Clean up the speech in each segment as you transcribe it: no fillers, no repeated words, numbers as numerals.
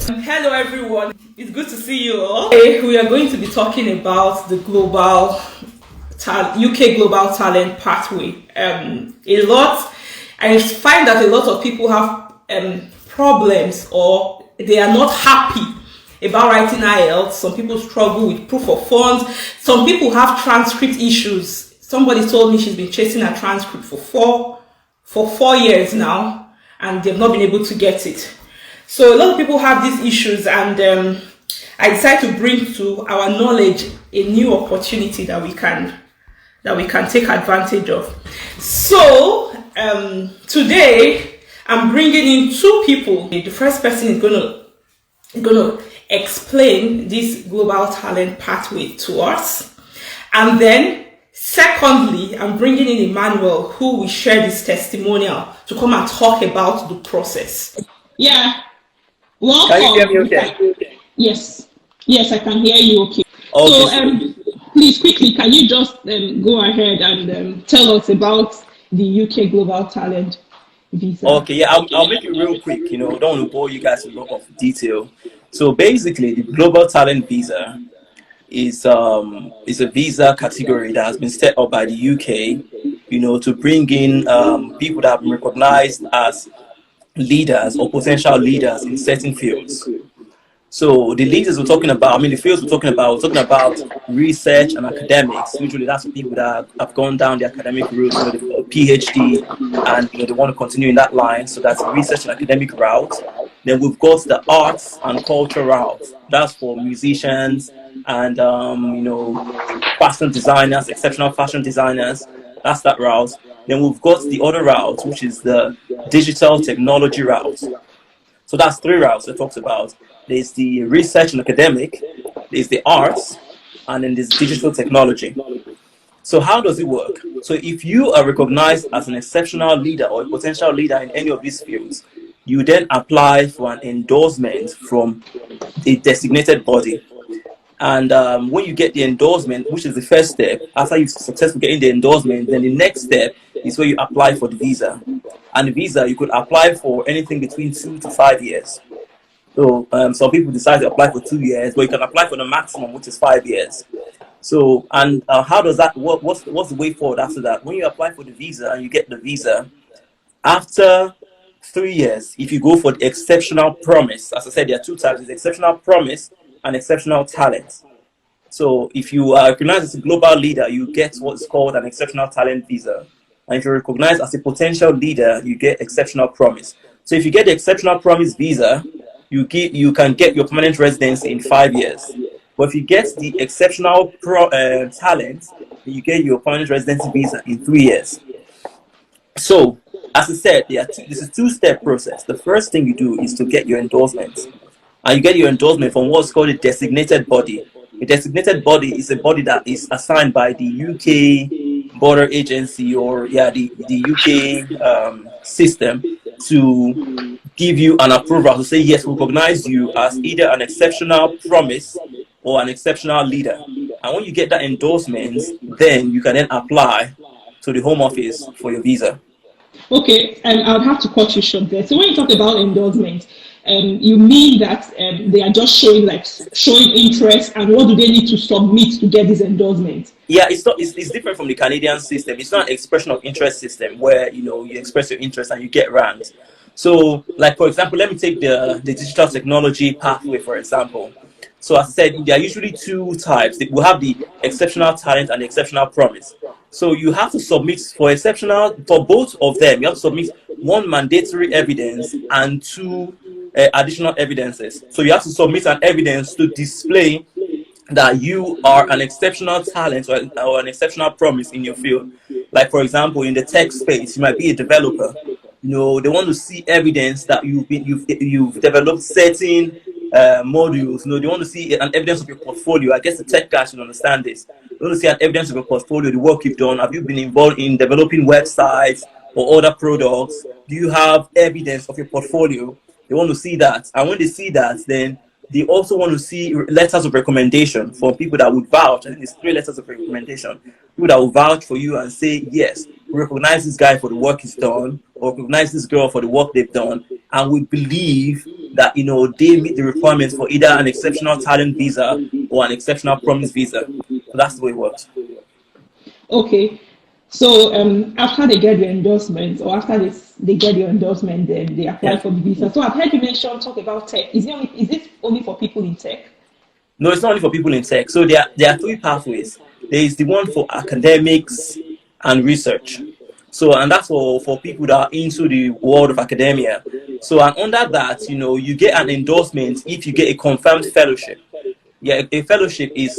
Hello everyone, it's good to see you all. Today we are going to be talking about the UK Global Talent Pathway. I find that a lot of people have problems, or they are not happy about writing IELTS. Some people struggle with proof of funds. Some people have transcript issues. Somebody told me she's been chasing a transcript for four years now, and they've not been able to get it. So a lot of people have these issues, and I decided to bring to our knowledge a new opportunity that we can take advantage of. So today I'm bringing in two people. The first person is going to explain this global talent pathway to us, and then secondly, I'm bringing in Emmanuel, who will share this testimonial to come and talk about the process. Yeah. Welcome. Can you hear me okay? Yes, I can hear you okay. Okay. So please quickly, can you just go ahead and tell us about the UK Global Talent Visa? Okay, yeah, I'll make it real quick. Don't want to bore you guys with a lot of detail. So basically, the Global Talent Visa is a visa category that has been set up by the UK, to bring in people that have been recognized as leaders or potential leaders in certain fields. So the leaders we're talking about, the fields we're talking about research and academics. Usually that's people that have gone down the academic route, they've got a PhD, and they want to continue in that line. So that's research and academic route. Then we've got the arts and culture route. That's for musicians and fashion designers, exceptional fashion designers. That's that route. Then we've got the other route, which is the digital technology route. So that's three routes it talks about. There's the research and academic, there's the arts, and then there's digital technology. So how does it work? So if you are recognized as an exceptional leader or a potential leader in any of these fields, you then apply for an endorsement from a designated body. And when you get the endorsement, which is the first step, after you've successfully getting the endorsement, then the next step is where you apply for the visa. And the visa, you could apply for anything between 2 to 5 years. So some people decide to apply for 2 years, but you can apply for the maximum, which is 5 years. So, and how does that work? What's the way forward after that? When you apply for the visa and you get the visa, after 3 years, if you go for the exceptional promise, as I said, there are two types: there's exceptional promise and exceptional talent. So if you are recognized as a global leader, you get what's called an exceptional talent visa. And if you're recognized as a potential leader, you get exceptional promise. So if you get the exceptional promise visa, you can get your permanent residency in 5 years. But if you get the exceptional talent, you get your permanent residency visa in 3 years. So as I said, this is a two-step process. The first thing you do is to get your endorsement. And you get your endorsement from what's called a designated body. A designated body is a body that is assigned by the UK border agency, or the UK system, to give you an approval to say, yes, we recognize you as either an exceptional promise or an exceptional leader. And when you get that endorsement, then you can then apply to the Home Office for your visa. Okay, and I'll have to cut you short there. So when you talk about endorsement, you mean that they are just showing interest, and what do they need to submit to get this endorsement? Yeah, it's different from the Canadian system. It's not an expression of interest system where you express your interest and you get ranked. So, like for example, let me take the digital technology pathway for example. So as I said, there are usually two types. We have the exceptional talent and the exceptional promise. So you have to submit for both of them. You have to submit one mandatory evidence and two additional evidences. So you have to submit an evidence to display that you are an exceptional talent or an exceptional promise in your field. Like for example, in the tech space, you might be a developer. They want to see evidence that you've developed certain modules. They want to see an evidence of your portfolio. I guess the tech guys should understand this. They want to see an evidence of your portfolio, the work you've done. Have you been involved in developing websites or other products? Do you have evidence of your portfolio? They want to see that. And when they see that, then they also want to see letters of recommendation from people that would vouch. I think it's 3 letters of recommendation. People that will vouch for you and say, yes, we recognize this guy for the work he's done, or recognize this girl for the work they've done, and we believe that they meet the requirements for either an exceptional talent visa or an exceptional promise visa. So that's the way it works. Okay. So after they get the endorsement, or after they get your endorsement, then they apply Yeah. for the visa. So I've heard you talk about tech. Is this only for people in tech? No, it's not only for people in tech. So there are three pathways. There is the one for academics and research. So, and that's for people that are into the world of academia. So, and under that, you get an endorsement if you get a confirmed fellowship. Yeah, a fellowship is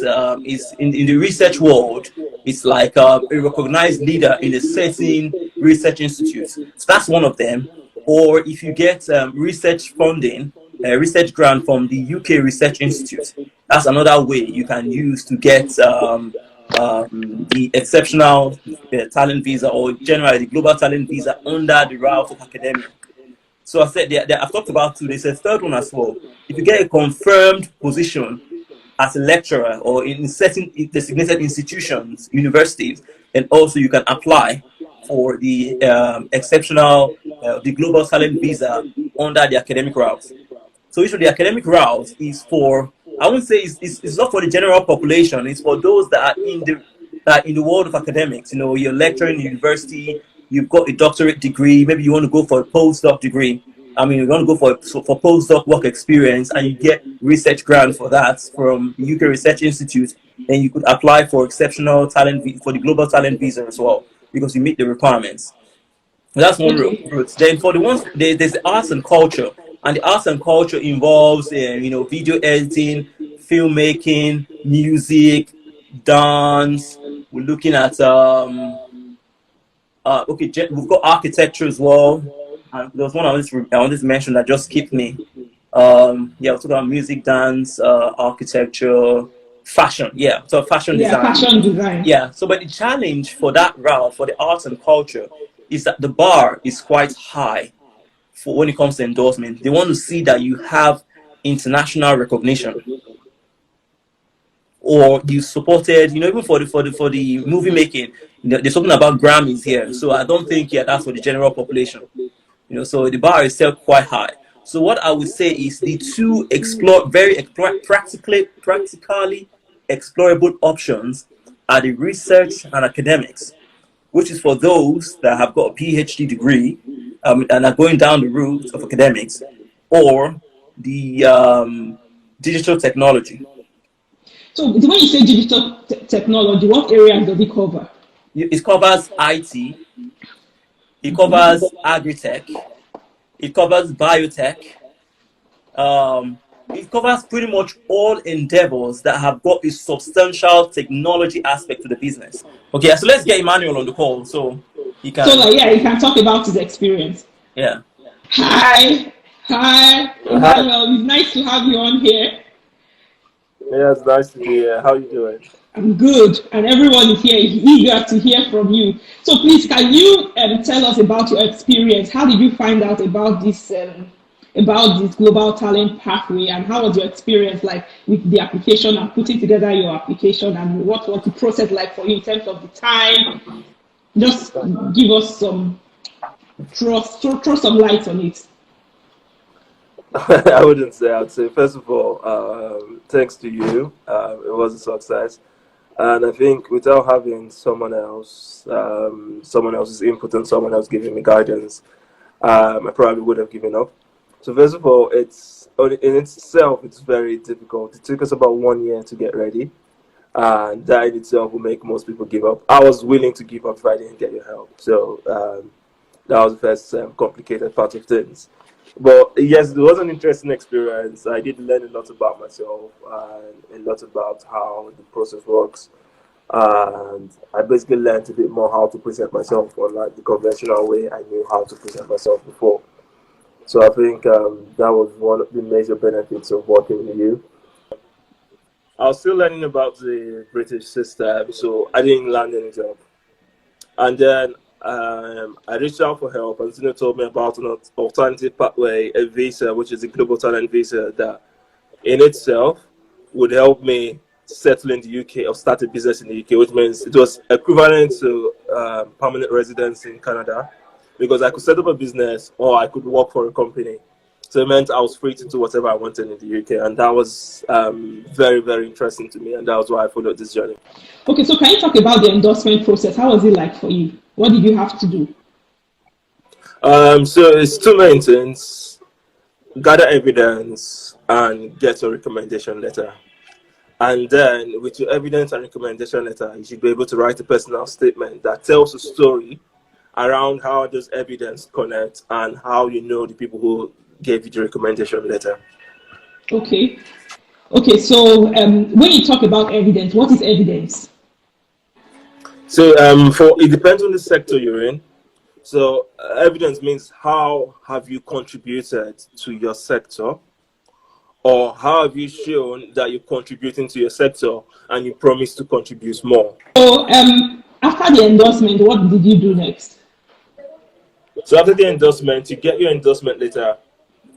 in the research world. It's like a recognized leader in a certain research institute. So that's one of them. Or if you get research funding, a research grant from the UK Research Institute, that's another way you can use to get the exceptional talent visa, or generally the global talent visa, under the route of academia. So I said I've talked about two. There's a third one as well. If you get a confirmed position as a lecturer or in certain designated institutions, universities, and also you can apply for the the global talent visa under the academic route. So usually the academic route is for, I wouldn't say it's not for the general population. It's for those that are in the world of academics. You're lecturing in university, you've got a doctorate degree, maybe you want to go for a postdoc degree. I mean, you want to go for postdoc work experience, and you get research grant for that from the UK Research Institute. Then you could apply for exceptional talent for the global talent visa as well, because you meet the requirements. That's one Okay. route. Then for the ones there's the arts and culture, and the arts and culture involves video editing, filmmaking, music, dance. We're looking at we've got architecture as well. And there was one I wanted to mention that just skipped me. Yeah, we're talking about music, dance, architecture, fashion. Yeah, so fashion Yeah, design. fashion design. Yeah, so but the challenge for that route, for the arts and culture, is that the bar is quite high for when it comes to endorsement. They want to see that you have international recognition, or you supported, even for the movie making. They're talking about Grammys here, so I don't think that's for the general population. So the bar is still quite high. So what I would say is the two practically explorable options are the research and academics, which is for those that have got a PhD degree and are going down the route of academics, or the digital technology. So when you say digital technology, what areas does it cover? It covers IT, it covers agri-tech, it covers biotech, it covers pretty much all endeavors that have got a substantial technology aspect to the business. Okay, so let's get Emmanuel on the call so he can. So he can talk about his experience. Yeah. Hi, Emmanuel. It's nice to have you on here. Yeah, it's nice to be here. How are you doing? I'm good, and everyone is here eager to hear from you. So please, can you tell us about your experience? How did you find out about this global talent pathway, and how was your experience like with the application and putting together your application, and what was the process like for you in terms of the time? Just give us some throw some light on it. I wouldn't say. I'd say, first of all, thanks to you. It was a success. And I think without having someone else's input and someone else giving me guidance, I probably would have given up. So first of all, in itself, it's very difficult. It took us about 1 year to get ready. And that in itself will make most people give up. I was willing to give up if I didn't get your help. So that was the first complicated part of things. But yes, it was an interesting experience. I did learn a lot about myself and a lot about how the process works. And I basically learned a bit more how to present myself, unlike the conventional way I knew how to present myself before. So I think that was one of the major benefits of working with you. I was still learning about the British system, so I didn't land any job. And then I reached out for help, and Zeno told me about an alternative pathway, a visa, which is a global talent visa that in itself would help me settle in the UK or start a business in the UK, which means it was equivalent to permanent residence in Canada, because I could set up a business or I could work for a company. So it meant I was free to do whatever I wanted in the UK, and that was very, very interesting to me, and that was why I followed this journey. Okay, so can you talk about the endorsement process? How was it like for you? What did you have to do? So it's two main things: gather evidence and get a recommendation letter. And then with your evidence and recommendation letter, you should be able to write a personal statement that tells a story around how those evidence connect and how you know the people who gave you the recommendation letter. Okay. Okay, so when you talk about evidence, what is evidence? So it depends on the sector you're in. So evidence means how have you contributed to your sector, or how have you shown that you're contributing to your sector and you promise to contribute more. So after the endorsement, what did you do next? So after the endorsement, you get your endorsement letter,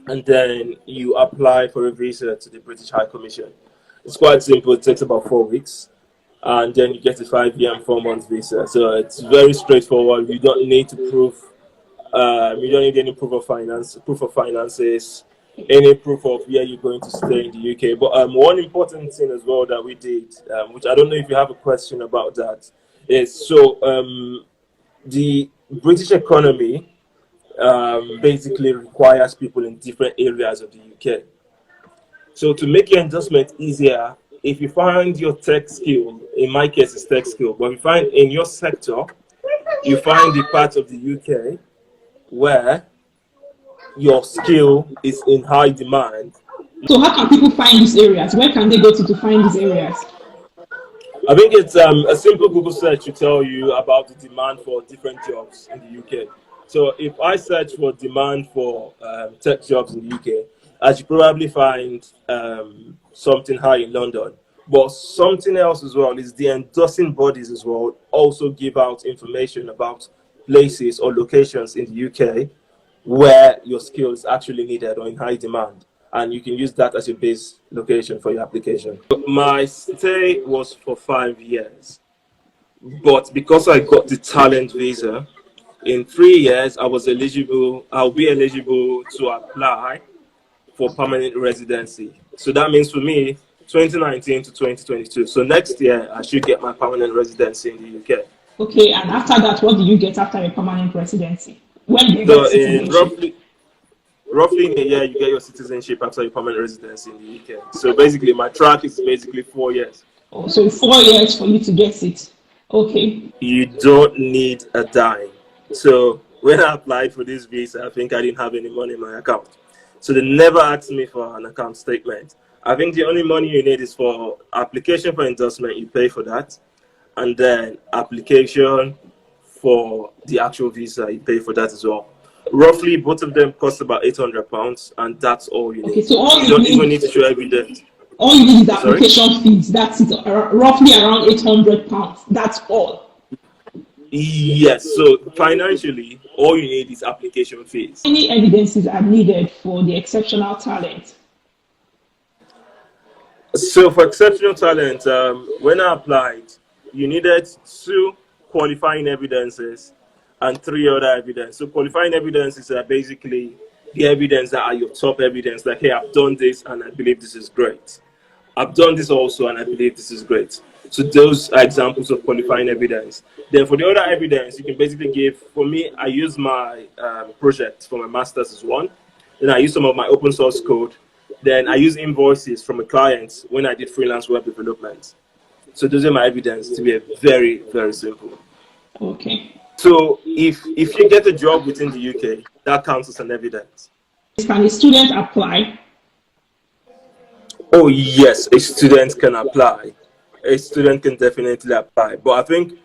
and then you apply for a visa to the British High Commission. It's quite simple. It takes about 4 weeks, and then you get a 5-year and 4-month visa. So it's very straightforward. You don't need to prove. You don't need any proof of finances, any proof of where you're going to stay in the UK. But one important thing as well that we did, which I don't know if you have a question about that, is the British economy basically requires people in different areas of the UK. So to make your endorsement easier, if you find your tech skill, in my case it's tech skill, but if you find in your sector, you find the part of the UK where your skill is in high demand. So how can people find these areas? Where can they go to find these areas? I think it's a simple Google search to tell you about the demand for different jobs in the UK. So if I search for demand for tech jobs in the UK, I should probably find something high in London. But something else as well is the endorsing bodies as well also give out information about places or locations in the UK where your skill is actually needed or in high demand. And you can use that as your base location for your application. My stay was for 5 years. But because I got the talent visa, in 3 years, I'll be eligible to apply for permanent residency. So that means for me, 2019 to 2022. So next year, I should get my permanent residency in the UK. Okay, and after that, what do you get after your permanent residency? When do you get citizenship? Roughly in a year, you get your citizenship after your permanent residency in the UK. So basically, my track is basically 4 years. Oh, so 4 years for you to get it. Okay. You don't need a dime. So when I applied for this visa, I think I didn't have any money in my account. So they never asked me for an account statement. I think the only money you need is for application for endorsement, you pay for that. And then application for the actual visa, you pay for that as well. Roughly, both of them cost about £800, and that's all you need. Okay, so all you don't even need to show evidence. All you need is application fees. That's it, roughly around £800. That's all. Yes, so financially, all you need is application fees. Any evidences are needed for the exceptional talent? So for exceptional talent, when I applied, you needed 2 qualifying evidences and 3 other evidence. So qualifying evidences are basically the evidence that are your top evidence, like, hey, I've done this and I believe this is great. I've done this also and I believe this is great. So those are examples of qualifying evidence. Then for the other evidence, you can basically give, for me, I use my project for my master's as one. Then I use some of my open source code. Then I use invoices from a client when I did freelance web development. So those are my evidence to be very, very simple. Okay. So if you get a job within the UK, that counts as an evidence. Can a student apply? Oh yes, a student can apply. A student can definitely apply. But I think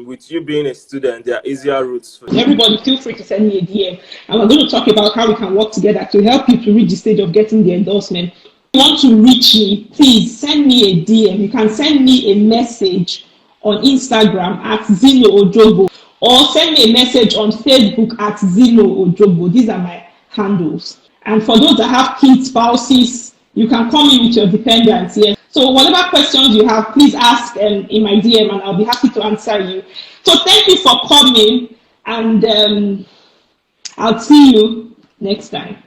with you being a student, there are easier routes for you. Everybody, feel free to send me a DM. And we're going to talk about how we can work together to help you to reach the stage of getting the endorsement. If you want to reach me, please send me a DM. You can send me a message on Instagram at Zino Ojobo, or send me a message on Facebook at Zino Ojobo. These are my handles. And for those that have kids, spouses, you can come in with your dependents here. So whatever questions you have, please ask in my DM and I'll be happy to answer you. So thank you for coming, and I'll see you next time.